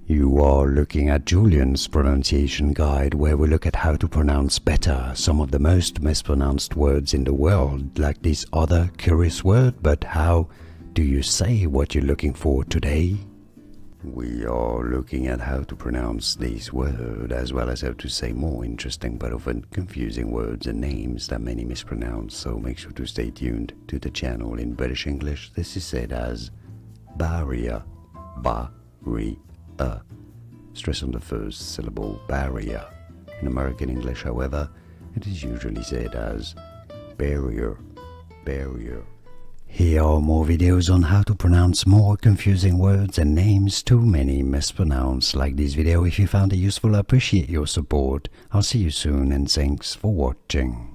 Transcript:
You are looking at Julian's pronunciation guide, where we look at how to pronounce better some of the most mispronounced words in the world, like this other curious word. But how do you say what you're looking for today? We are looking at how to pronounce this word, as well as how to say more interesting but often confusing words and names that many mispronounce, so make sure to stay tuned to the channel. In British English, this is said as barrier, ba-ri-a. Stress on the first syllable, barrier. In American English, however, it is usually said as barrier, barrier. Here are more videos on how to pronounce more confusing words and names too many mispronounced. Like this video if you found it useful. I appreciate your support. I'll see you soon and thanks for watching.